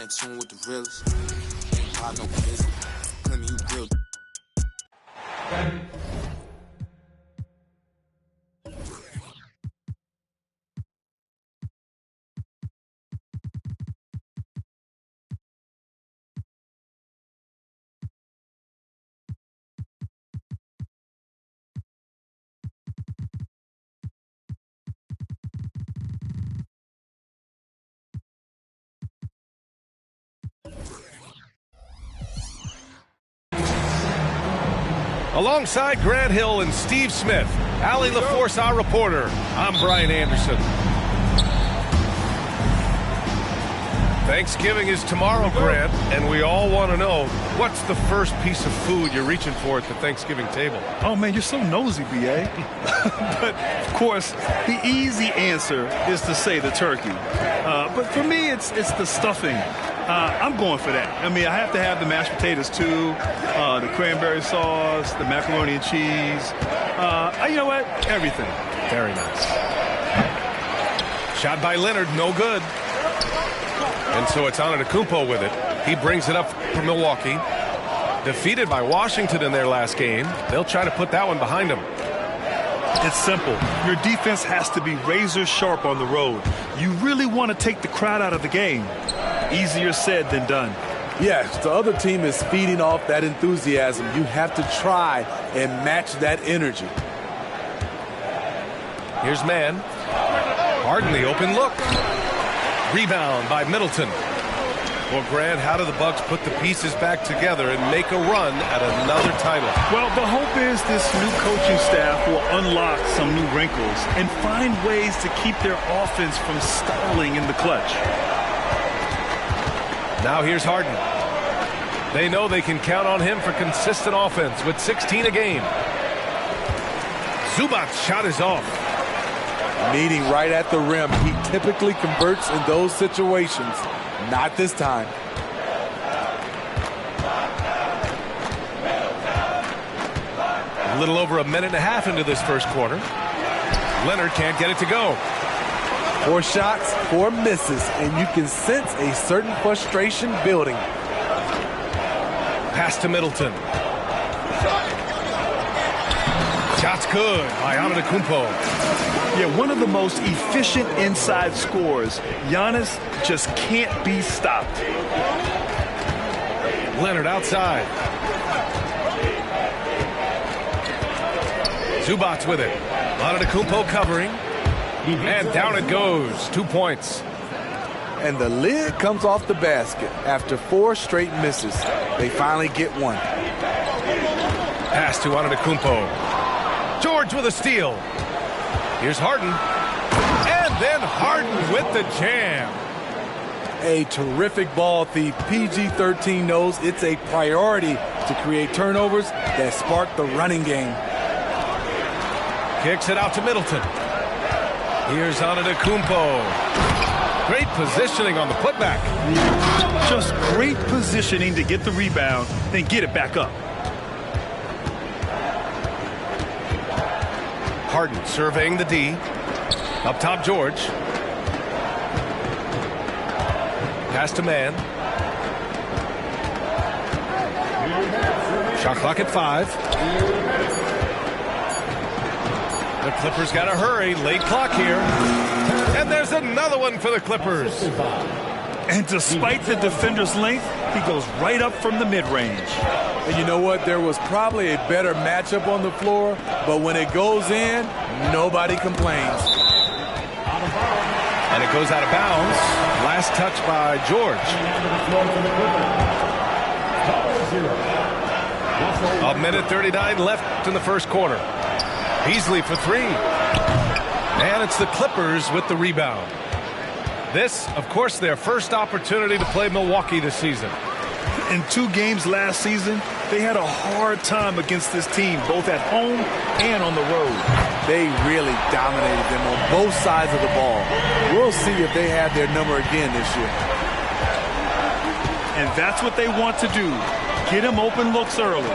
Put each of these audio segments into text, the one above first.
in tune with the realest. Ain't hard no business. Plenty you real. Alongside Grant Hill and Steve Smith, Allie LaForce, our reporter, I'm Brian Anderson. Thanksgiving is tomorrow, Grant, and we all want to know, what's the first piece of food you're reaching for at the Thanksgiving table? Oh, man, you're so nosy, B.A. But, of course, the easy answer is to say the turkey. But for me, it's the stuffing. I'm going for that. I mean, I have to have the mashed potatoes, too, the cranberry sauce, the macaroni and cheese. You know what? Everything. Very nice. Shot by Leonard, no good. And so it's Antetokounmpo with it. He brings it up for Milwaukee. Defeated by Washington in their last game. They'll try to put that one behind them. It's simple. Your defense has to be razor sharp on the road. You really want to take the crowd out of the game. Easier said than done. Yes, the other team is feeding off that enthusiasm. You have to try and match that energy. Here's Mann. Harden, the open look. Rebound by Middleton. Well, Grant, how do the Bucks put the pieces back together and make a run at another title? Well, the hope is this new coaching staff will unlock some new wrinkles and find ways to keep their offense from stalling in the clutch. Now here's Harden. They know they can count on him for consistent offense with 16 a game. Zubac's shot is off. Meeting right at the rim. He typically converts in those situations. Not this time. A little over a minute and a half into this first quarter. Leonard can't get it to go. 4 shots, 4 misses, and you can sense a certain frustration building. Pass to Middleton. Shot's good by Antetokounmpo. Yeah, one of the most efficient inside scorers. Giannis just can't be stopped. Leonard outside. Zubac's with it. Antetokounmpo covering. And down it goes. 2 points. And the lid comes off the basket after 4 straight misses. They finally get one. Pass to Antetokounmpo. George with a steal. Here's Harden. And then Harden with the jam. A terrific ball thief. PG-13 knows it's a priority to create turnovers that spark the running game. Kicks it out to Middleton. Here's Antetokounmpo. Great positioning on the putback. Just great positioning to get the rebound, then get it back up. Harden surveying the D. Up top, George. Pass to Mann. Shot clock at 5. The Clippers got to hurry. Late clock here. And there's another one for the Clippers. And despite the defender's length, he goes right up from the mid-range. And you know what? There was probably a better matchup on the floor, but when it goes in, nobody complains. And it goes out of bounds. Last touch by George. A minute 39 left in the first quarter. Beasley for 3. And it's the Clippers with the rebound. This, of course, their first opportunity to play Milwaukee this season. In 2 games last season, they had a hard time against this team, both at home and on the road. They really dominated them on both sides of the ball. We'll see if they have their number again this year. And that's what they want to do. Get him open looks early.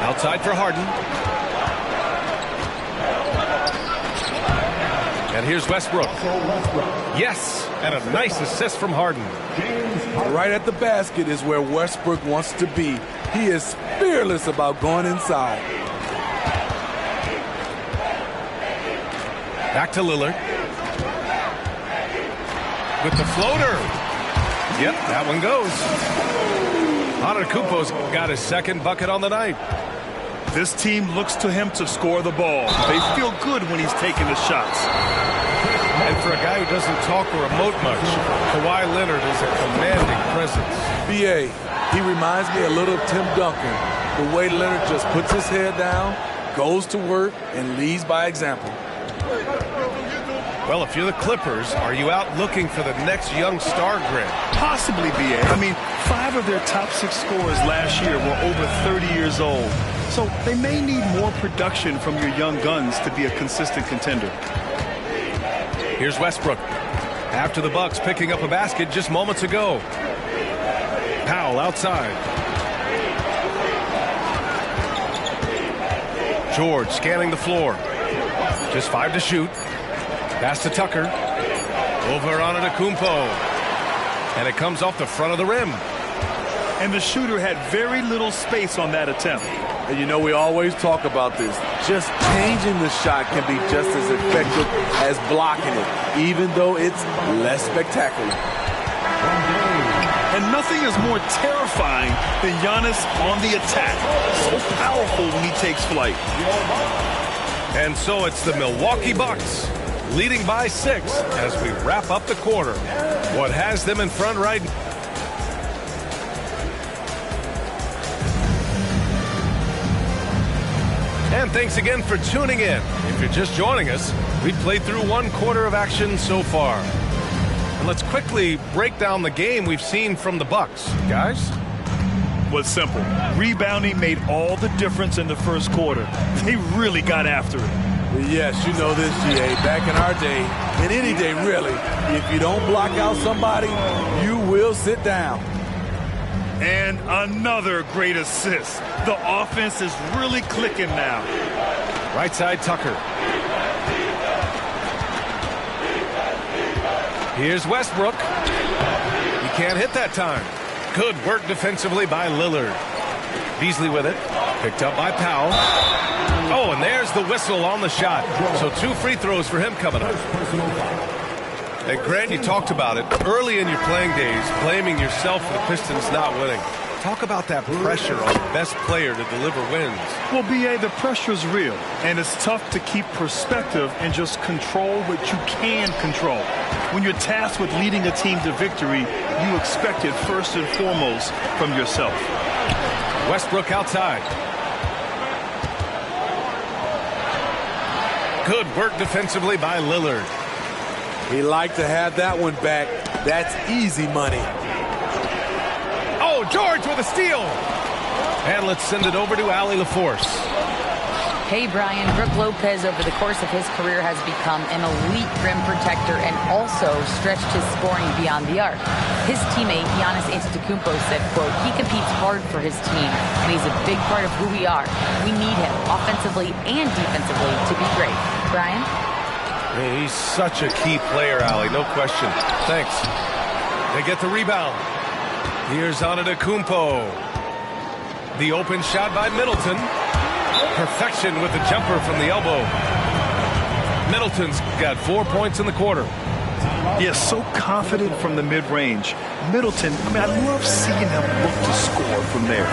Outside for Harden. And here's Westbrook. Yes, and a nice assist from Harden. Right at the basket is where Westbrook wants to be. He is fearless about going inside. Back to Lillard. With the floater. Yep, that one goes. Antetokounmpo's got his second bucket on the night. This team looks to him to score the ball. They feel good when he's taking the shots. And for a guy who doesn't talk or emote much, Kawhi Leonard is a commanding presence. B.A., he reminds me a little of Tim Duncan. The way Leonard just puts his head down, goes to work, and leads by example. Well, if you're the Clippers, are you out looking for the next young star grid? Possibly, B.A. I mean, 5 of their top 6 scorers last year were over 30 years old. So they may need more production from your young guns to be a consistent contender. Here's Westbrook. After the Bucks picking up a basket just moments ago. Powell outside. George scanning the floor. Just 5 to shoot. Pass to Tucker. Over on Antetokounmpo. And it comes off the front of the rim. And the shooter had very little space on that attempt. And you know, we always talk about this. Just changing the shot can be just as effective as blocking it, even though it's less spectacular. And nothing is more terrifying than Giannis on the attack. So powerful when he takes flight. And so it's the Milwaukee Bucks leading by 6 as we wrap up the quarter. What has them in front right now? And thanks again for tuning in. If you're just joining us, we've played through 1 quarter of action so far. And let's quickly break down the game we've seen from the Bucks. Guys? Was simple. Rebounding made all the difference in the first quarter. They really got after it. Yes, you know this, G.A. Back in our day, in any day really, if you don't block out somebody, you will sit down. And another great assist. The offense is really clicking now. Right side, Tucker. Here's Westbrook. He can't hit that time. Good work defensively by Lillard. Beasley with it. Picked up by Powell. Oh, and there's the whistle on the shot. So 2 free throws for him coming up. And Grant, you talked about it early in your playing days, blaming yourself for the Pistons not winning. Talk about that pressure on the best player to deliver wins. Well, B.A., the pressure's real, and it's tough to keep perspective and just control what you can control. When you're tasked with leading a team to victory, you expect it first and foremost from yourself. Westbrook outside. Good work defensively by Lillard. He liked to have that one back. That's easy money. Oh, George with a steal. And let's send it over to Allie LaForce. Hey, Brian. Brook Lopez, over the course of his career, has become an elite rim protector and also stretched his scoring beyond the arc. His teammate, Giannis Antetokounmpo, said, quote, he competes hard for his team, and he's a big part of who we are. We need him, offensively and defensively, to be great. Brian? He's such a key player, Allie, no question. Thanks. They get the rebound. Here's Antetokounmpo. The open shot by Middleton. Perfection with the jumper from the elbow. Middleton's got 4 points in the quarter. He is so confident from the mid-range. Middleton, I mean, I love seeing him look to score from there.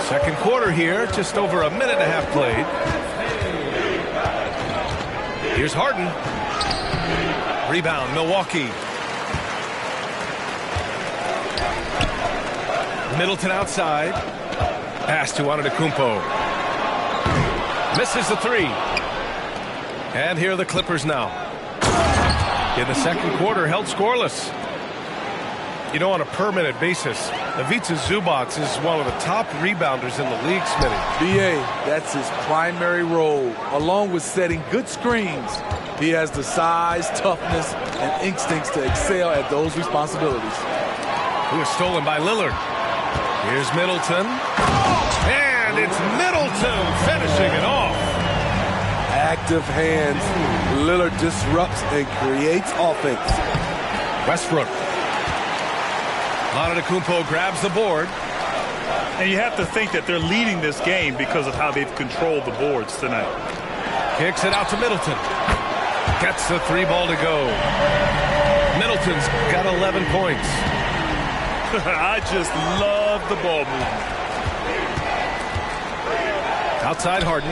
Second quarter here, just over a minute and a half played. Here's Harden. Rebound, Milwaukee. Middleton outside. Pass to Antetokounmpo. Misses the 3. And here are the Clippers now. In the second quarter, held scoreless. You know, on a per-minute basis, Ivica Zubac is one of the top rebounders in the league, Smitty. B.A., that's his primary role, along with setting good screens. He has the size, toughness, and instincts to excel at those responsibilities. Who is stolen by Lillard. Here's Middleton. And it's Middleton finishing it off. active hands. Lillard disrupts and creates offense. Westbrook. Antetokounmpo grabs the board. And you have to think that they're leading this game because of how they've controlled the boards tonight. Kicks it out to Middleton. Gets the three ball to go. Middleton's got 11 points. I just love the ball movement. Outside Harden.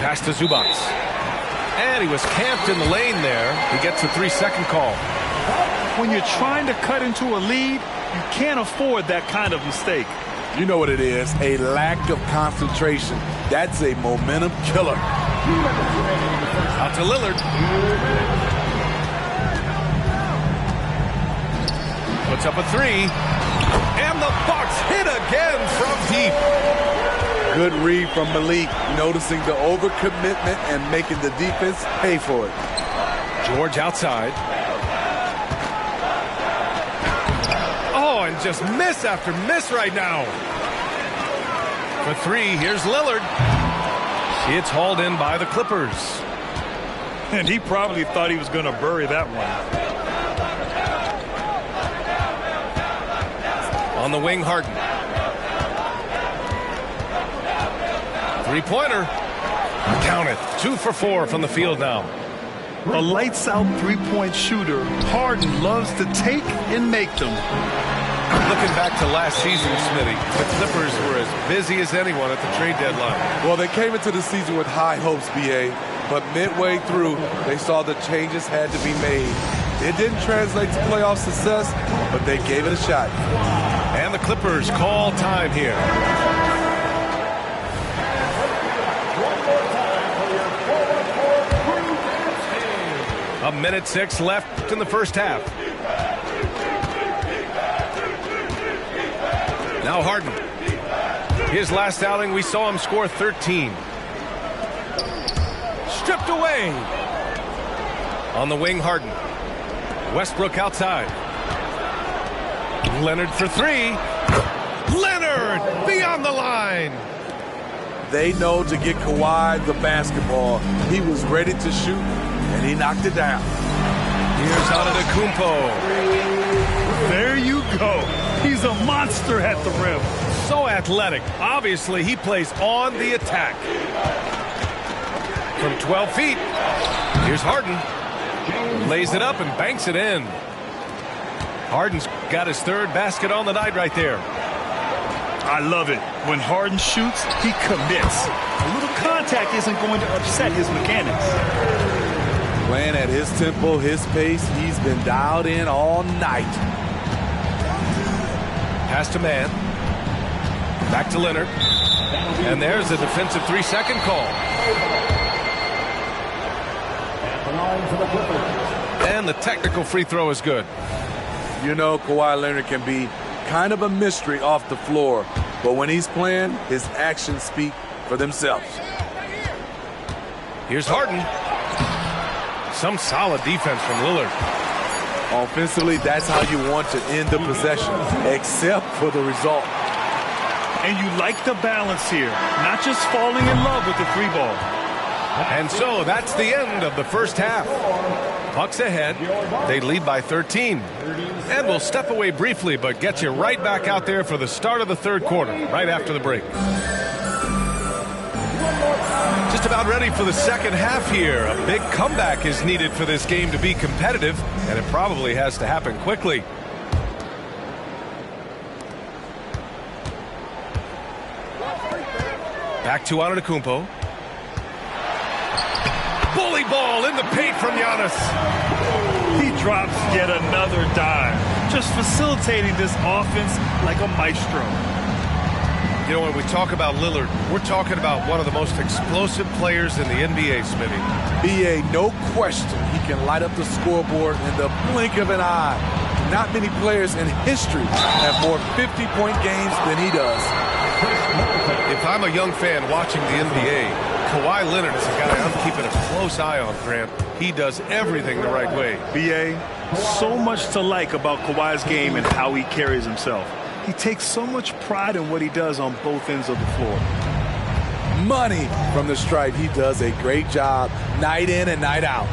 Pass to Zubac. And he was camped in the lane there. He gets a 3-second call. When you're trying to cut into a lead, you can't afford that kind of mistake. You know what it is, a lack of concentration. That's a momentum killer. Out to Lillard. Puts up a three. And the Bucks hit again from deep. Good read from Malik, noticing the overcommitment and making the defense pay for it. George outside. Oh, and just miss after miss right now. For three, here's Lillard. It's hauled in by the Clippers. And he probably thought he was going to bury that one. On the wing, Harden. Three-pointer. Count it. 2 for 4 from the field now. A lights-out three-point shooter, Harden loves to take and make them. Looking back to last season, Smitty, the Clippers were as busy as anyone at the trade deadline. Well, they came into the season with high hopes, B.A., but midway through, they saw the changes had to be made. It didn't translate to playoff success, but they gave it a shot. And the Clippers call time here. A minute 6 left in the first half. Now Harden. His last outing, we saw him score 13. Stripped away. On the wing, Harden. Westbrook outside. Leonard for three. Leonard beyond the line. They know to get Kawhi the basketball. He was ready to shoot, and he knocked it down. Here's Antetokounmpo. There you go. He's a monster at the rim. So athletic. Obviously, he plays on the attack. From 12 feet, here's Harden. Lays it up and banks it in. Harden's got his third basket on the night right there. I love it. When Harden shoots, he commits. A little contact isn't going to upset his mechanics. Playing at his tempo, his pace, he's been dialed in all night. Pass to Man. Back to Leonard. And there's a defensive 3-second call. And the technical free throw is good. You know, Kawhi Leonard can be kind of a mystery off the floor, but when he's playing, his actions speak for themselves. Here's Harden. Some solid defense from Lillard. Offensively, that's how you want to end the possession, except for the result. And you like the balance here, not just falling in love with the three ball. And so that's the end of the first half. Bucks ahead. They lead by 13. And we'll step away briefly, but get you right back out there for the start of the third quarter, right after the break. Just about ready for the second half here. A big comeback is needed for this game to be competitive, and it probably has to happen quickly. Back to Antetokounmpo. Bully ball in the paint from Giannis. He drops yet another dime, just facilitating this offense like a maestro. You know, when we talk about Lillard, we're talking about one of the most explosive players in the NBA, Smitty. BA, no question, he can light up the scoreboard in the blink of an eye. Not many players in history have more 50-point games than he does. If I'm a young fan watching the NBA, Kawhi Leonard is a guy I'm keeping a close eye on, Grant. He does everything the right way. BA, so much to like about Kawhi's game and how he carries himself. He takes so much pride in what he does on both ends of the floor. Money from the stripe. He does a great job night in and night out.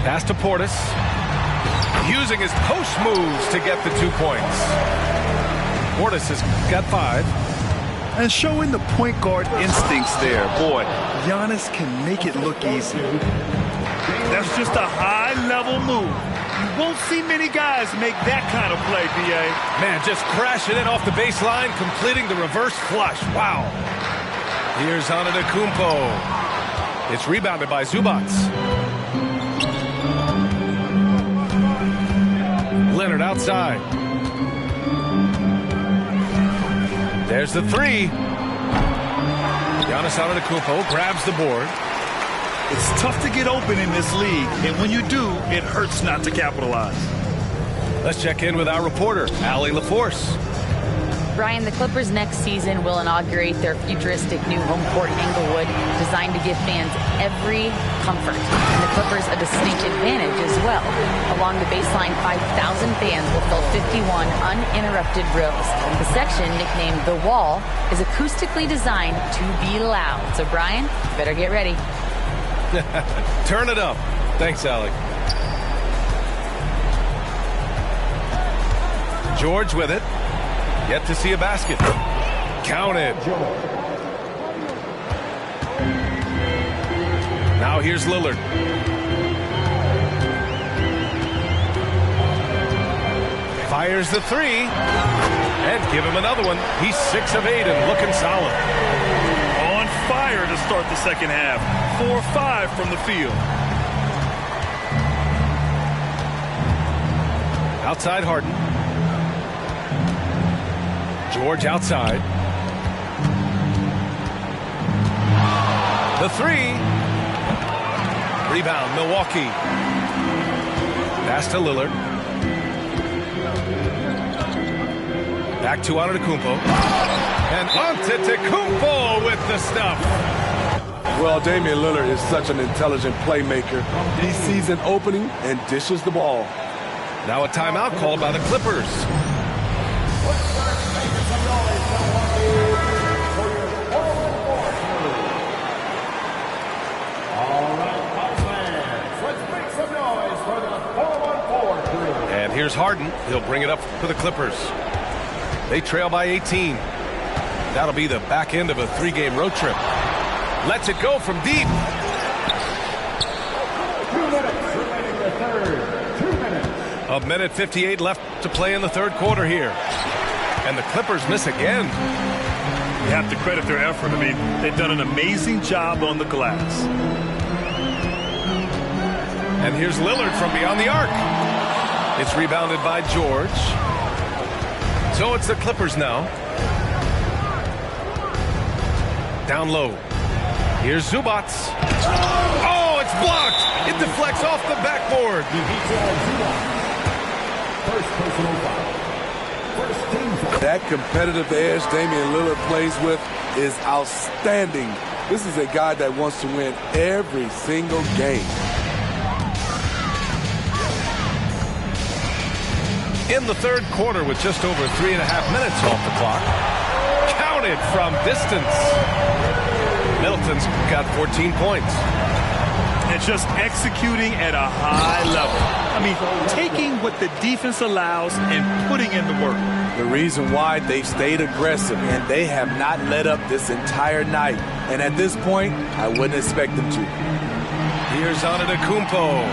Pass to Portis. Using his post moves to get the 2 points. Portis has got 5. And showing the point guard instincts there. Boy, Giannis can make it look easy. That's just a high-level move. You won't see many guys make that kind of play, B.A. Man, just crashing in off the baseline, completing the reverse flush. Wow. Here's Antetokounmpo. It's rebounded by Zubac. Leonard outside. There's the 3. Giannis Antetokounmpo grabs the board. It's tough to get open in this league, and when you do, it hurts not to capitalize. Let's check in with our reporter, Allie LaForce. Brian, the Clippers next season will inaugurate their futuristic new home court in Inglewood, designed to give fans every comfort. And the Clippers a distinct advantage as well. Along the baseline, 5,000 fans will fill 51 uninterrupted rows. The section, nicknamed The Wall, is acoustically designed to be loud. So, Brian, you better get ready. Turn it up. Thanks, Allie. George with it. Yet to see a basket. Count it. Now here's Lillard. Fires the 3. And give him another one. He's 6 of 8 and looking solid. On fire to start the second half. 4-5 from the field. Outside Harden. George outside. The 3. Rebound, Milwaukee. Pass to Lillard. Back to Antetokounmpo. And Antetokounmpo with the stuff. Well, Damian Lillard is such an intelligent playmaker. He sees an opening and dishes the ball. Now a timeout called by the Clippers. And here's Harden. He'll bring it up for the Clippers. They trail by 18. That'll be the back end of a 3-game road trip. Lets it go from deep. 2 minutes remaining in the third. 2 minutes. A minute 58 left to play in the third quarter here. And the Clippers miss again. You have to credit their effort. I mean, they've done an amazing job on the glass. And here's Lillard from beyond the arc. It's rebounded by George. So it's the Clippers now. Down low. Here's Zubac. Oh, it's blocked. It deflects off the backboard. That competitive edge Damian Lillard plays with is outstanding. This is a guy that wants to win every single game. In the third quarter with just over 3.5 minutes off the clock. Counted from distance. Middleton's got 14 points. And just executing at a high level. I mean, taking what the defense allows and putting in the work. The reason why they've stayed aggressive and they have not let up this entire night. And at this point, I wouldn't expect them to. Here's Antetokounmpo.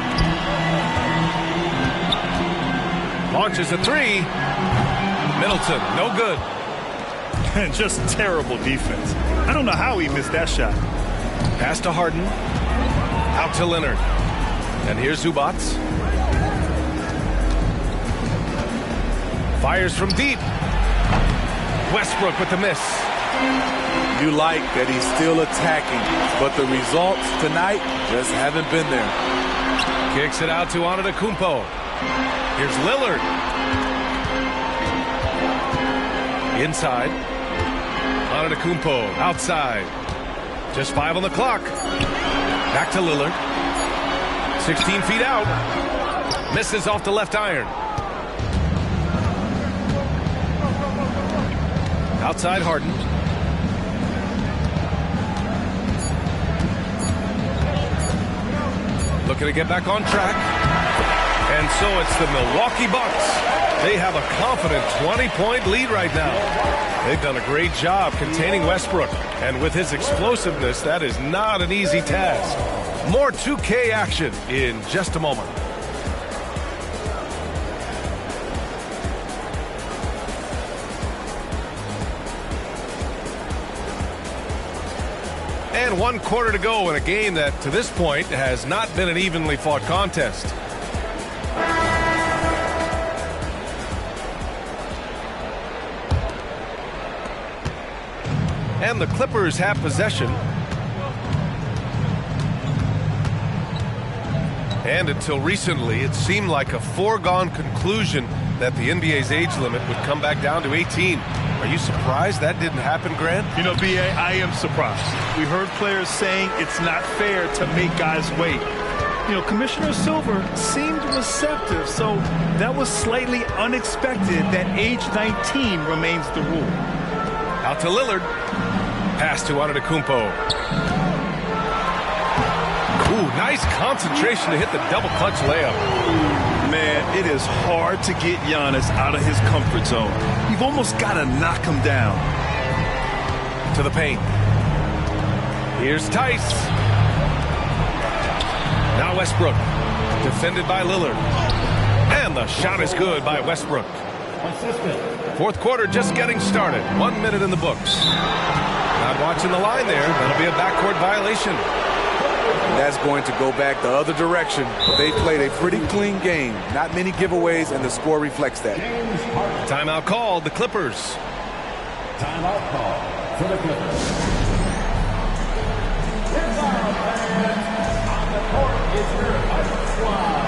Launches a 3. Middleton, no good. And just terrible defense. I don't know how he missed that shot. Pass to Harden. Out to Leonard. And here's Zubac. Fires from deep. Westbrook with the miss. You like that he's still attacking, but the results tonight just haven't been there. Kicks it out to Antetokounmpo. Here's Lillard. Inside. Antetokounmpo outside. Just 5 on the clock. Back to Lillard. 16 feet out. Misses off the left iron. Outside Harden. Looking to get back on track. And so it's the Milwaukee Bucks. They have a confident 20-point lead right now. They've done a great job containing Westbrook. And with his explosiveness, that is not an easy task. More 2K action in just a moment. And 1 quarter to go in a game that, to this point, has not been an evenly fought contest. And the Clippers have possession. And until recently, it seemed like a foregone conclusion that the NBA's age limit would come back down to 18. Are you surprised that didn't happen, Grant? You know, B.A., I am surprised. We heard players saying it's not fair to make guys wait. You know, Commissioner Silver seemed receptive, so that was slightly unexpected that age 19 remains the rule. Out to Lillard. Pass to Antetokounmpo. Ooh, nice concentration to hit the double clutch layup. Man, it is hard to get Giannis out of his comfort zone. You've almost got to knock him down. To the paint. Here's Tice. Now Westbrook. Defended by Lillard. And the shot is good by Westbrook. Fourth quarter just getting started. 1 minute in the books. Not watching the line there. That'll be a backcourt violation. That's going to go back the other direction. They played a pretty clean game. Not many giveaways, and the score reflects that. Timeout called, the Clippers. Timeout call for the Clippers. On the court is your Ice Squad.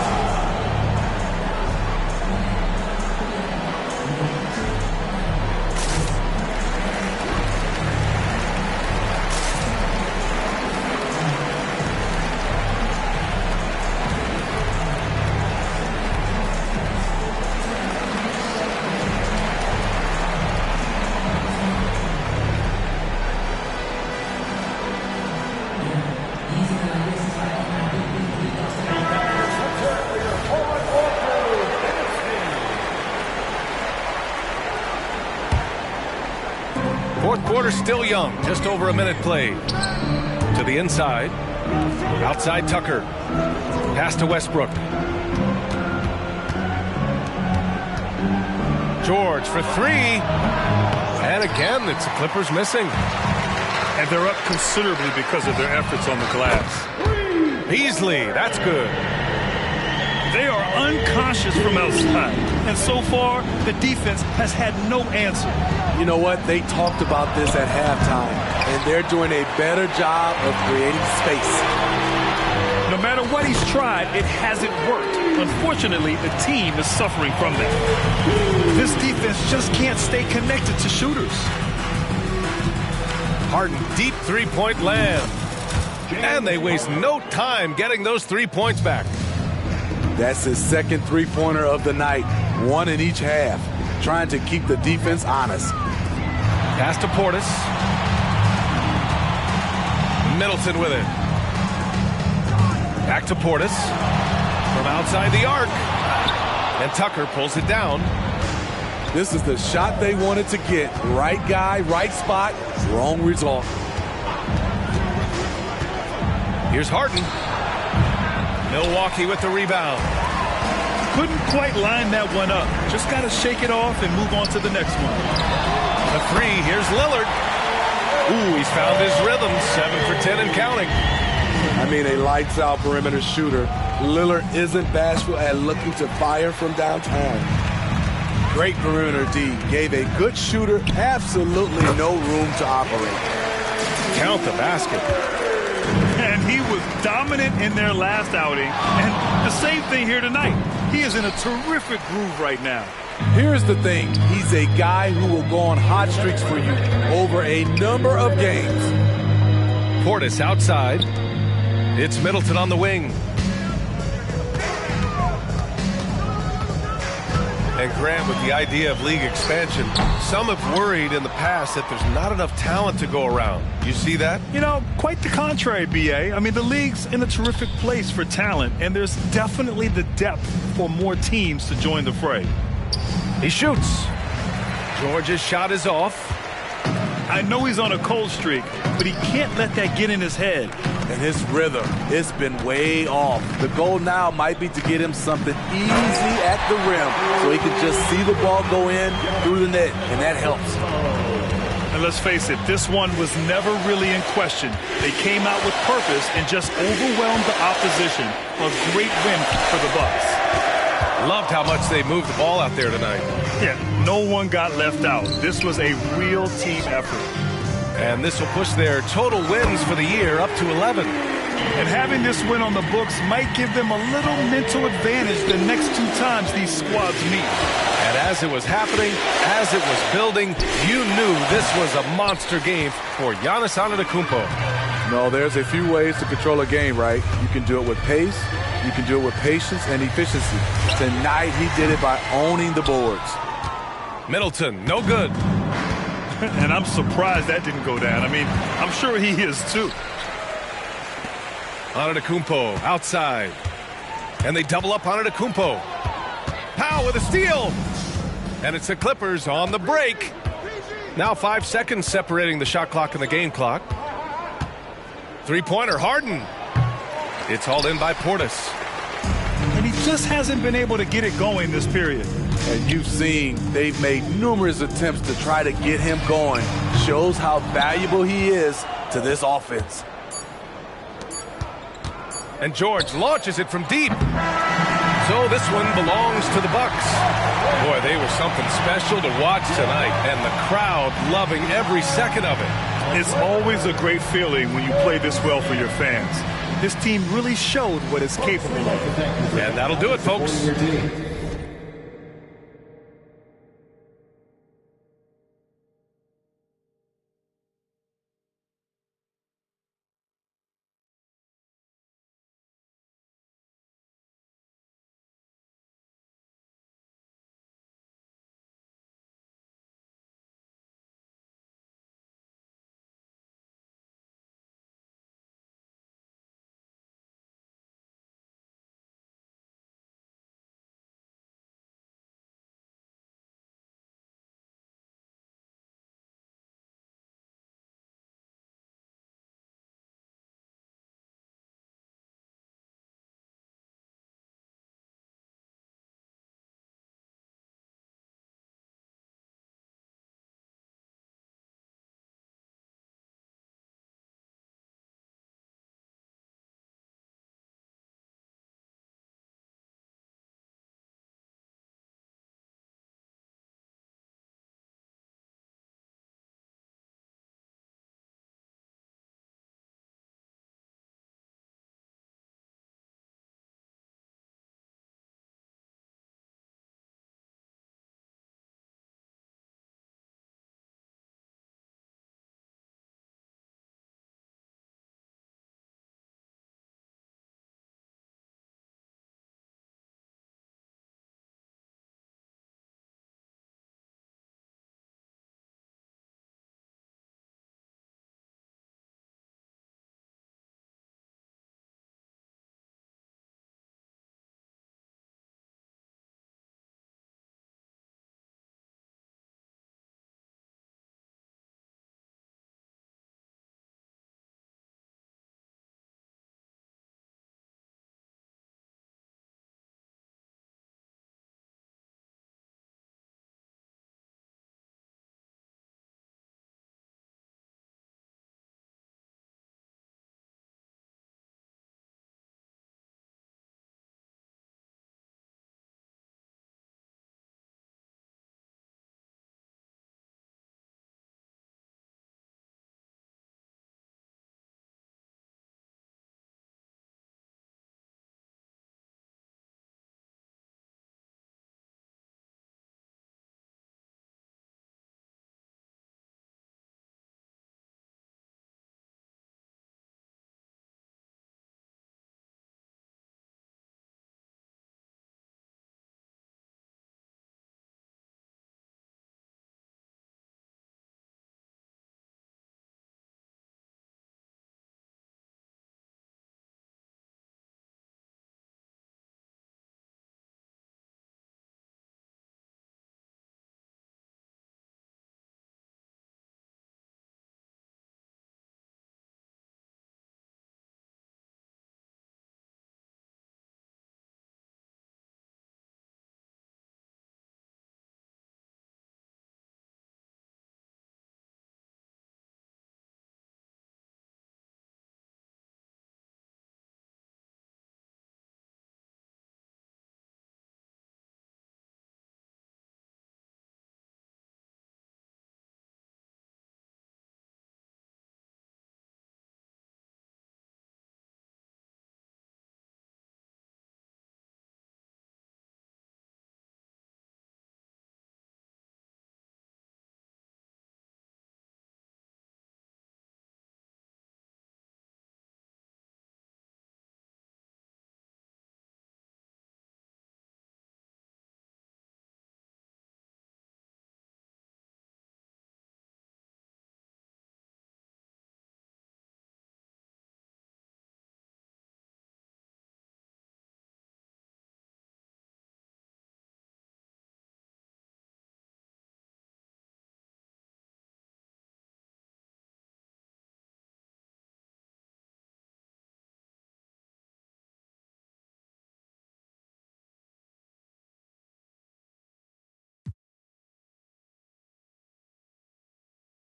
Fourth quarter still young. Just over a minute played. To the inside. Outside Tucker. Pass to Westbrook. George for three. And again, it's the Clippers missing. And they're up considerably because of their efforts on the glass. Beasley, that's good. They are unconscious from outside. And so far, the defense has had no answer. You know what? They talked about this at halftime, and they're doing a better job of creating space. No matter what he's tried, it hasn't worked. Unfortunately, the team is suffering from that. This defense just can't stay connected to shooters. Harden, deep three-point land. And they waste no time getting those 3 points back. That's his second three-pointer of the night, one in each half, trying to keep the defense honest. Pass to Portis. Middleton with it. Back to Portis. From outside the arc. And Tucker pulls it down. This is the shot they wanted to get. Right guy, right spot, wrong result. Here's Harden. Milwaukee with the rebound. Couldn't quite line that one up. Just got to shake it off and move on to the next one. The three, here's Lillard. Ooh, he's found his rhythm. 7 for 10 and counting. I mean, a lights-out perimeter shooter. Lillard isn't bashful at looking to fire from downtown. Great perimeter D. Gave a good shooter absolutely no room to operate. Count the basket. And he was dominant in their last outing. And the same thing here tonight. He is in a terrific groove right now. Here's the thing. He's a guy who will go on hot streaks for you over a number of games. Portis outside. It's Middleton on the wing. And Grant, with the idea of league expansion, some have worried in the past that there's not enough talent to go around. You see that? You know, quite the contrary, B.A. I mean, the league's in a terrific place for talent, and there's definitely the depth for more teams to join the fray. He shoots. George's shot is off. I know he's on a cold streak, but he can't let that get in his head. And his rhythm, it's been way off. The goal now might be to get him something easy at the rim so he can just see the ball go in through the net, and that helps. And let's face it, this one was never really in question. They came out with purpose and just overwhelmed the opposition. A great win for the Bucks. Loved how much they moved the ball out there tonight. Yeah, no one got left out. This was a real team effort. And this will push their total wins for the year up to 11. And having this win on the books might give them a little mental advantage the next 2 times these squads meet. And as it was happening, as it was building, you knew this was a monster game for Giannis Antetokounmpo. No, there's a few ways to control a game, right? You can do it with pace, you can do it with patience and efficiency. Tonight, he did it by owning the boards. Middleton, no good. And I'm surprised that didn't go down. I mean, I'm sure he is too. Antetokounmpo outside. And they double up Antetokounmpo. Powell with a steal. And it's the Clippers on the break. Now 5 seconds separating the shot clock and the game clock. Three-pointer, Harden. It's hauled in by Portis. And he just hasn't been able to get it going this period. And you've seen they've made numerous attempts to try to get him going. Shows how valuable he is to this offense. And George launches it from deep. So this one belongs to the Bucks. Boy, they were something special to watch tonight, and the crowd loving every second of it. It's always a great feeling when you play this well for your fans. This team really showed what it's capable of. And that'll do it, folks.